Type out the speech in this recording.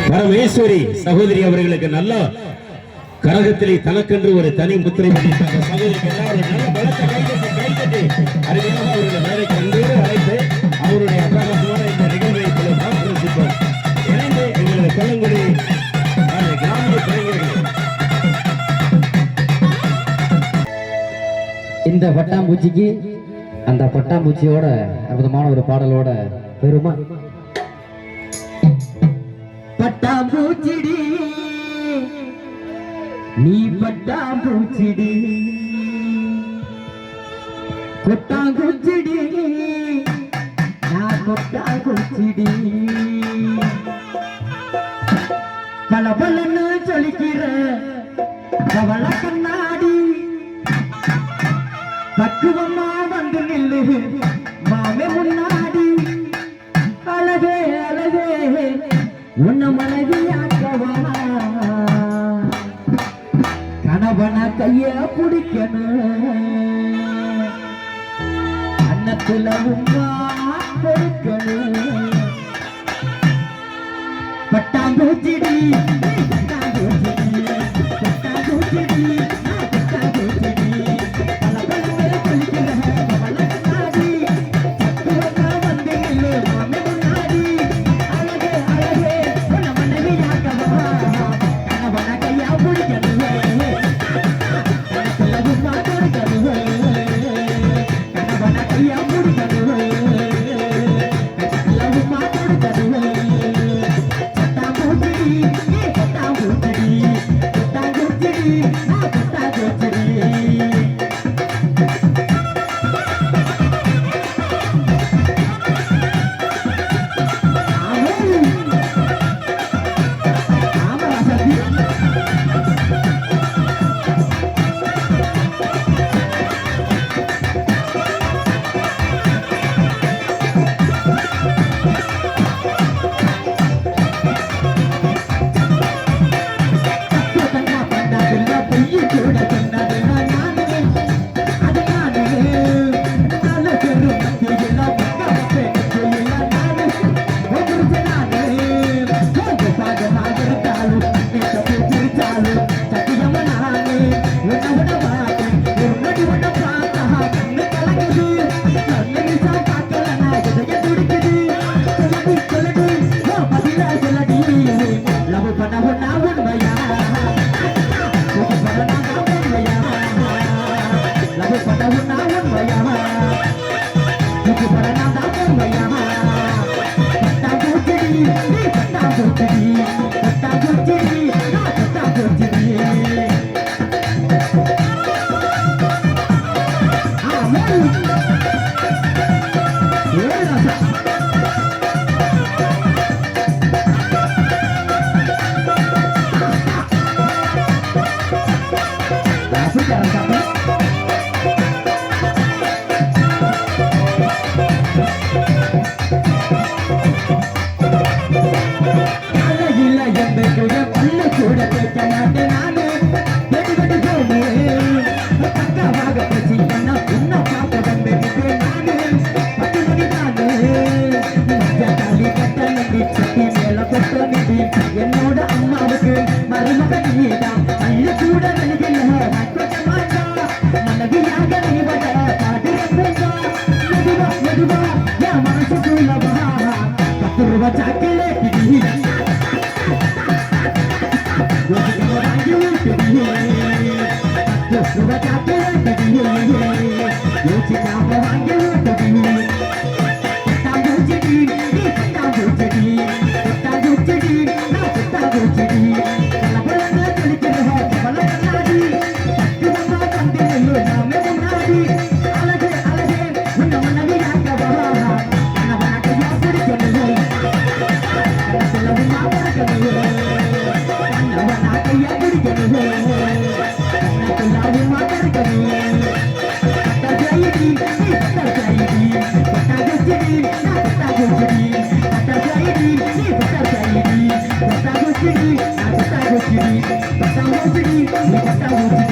பரமேஸ்வரி சகோதரி அவர்களுக்கு நல்ல கரகத்திலே தனக்கென்று ஒரு தனி முத்திரை பதித்த சகோதரிக்கு நல்ல பலத்தை கைதட்டி அருமையாக அவர்கள் மேடைக்கு அன்போடு அழைத்து அவருடைய அட்டகாசமான இந்த நிகழ்வை சிறப்பிப்போம். இணைந்து எங்களது கொல்லங்குடி கிராமிய கலைஞர்கள் இந்த பட்டாம்பூச்சிக்கு அந்த பட்டாம்பூச்சியோட அற்புதமான ஒரு பாடலோட பெருமா பட்டாம்பூச்சிடி நீ பட்டாம்பூச்சிடி கொட்டாங்குச்சிடி நான் கொட்டாங்குச்சிடி பல பலன்னு சொல்லிக்கிற கவல கண்ணாடி பக்குவமா வந்து நில்லு மாமே முன்னாடி அழகே அழகே உன்ன மனைவியாக்கவா கணவன கைய பிடிக்கணும் அன்னத்துல உமா கொடுக்கணும் பட்டாம்பூச்சிடி பட்டாம்பூச்சிடி பட்டாம்பூச்சிடி என்னோட அம்மாவுக்கு மருமக நீதான் அள்ளு கூட நல்கில மனைவியாக நீவட பாடுறா மெதுவா மெதுவா என் மனசுக்குள்ளவா 10 ரூபாய் சாக்லேட் வாங்கி விட்டுடி 10 ரூபாய் சாக்லேட் யோசிக்காம வாங்கி விட்டுடி Basta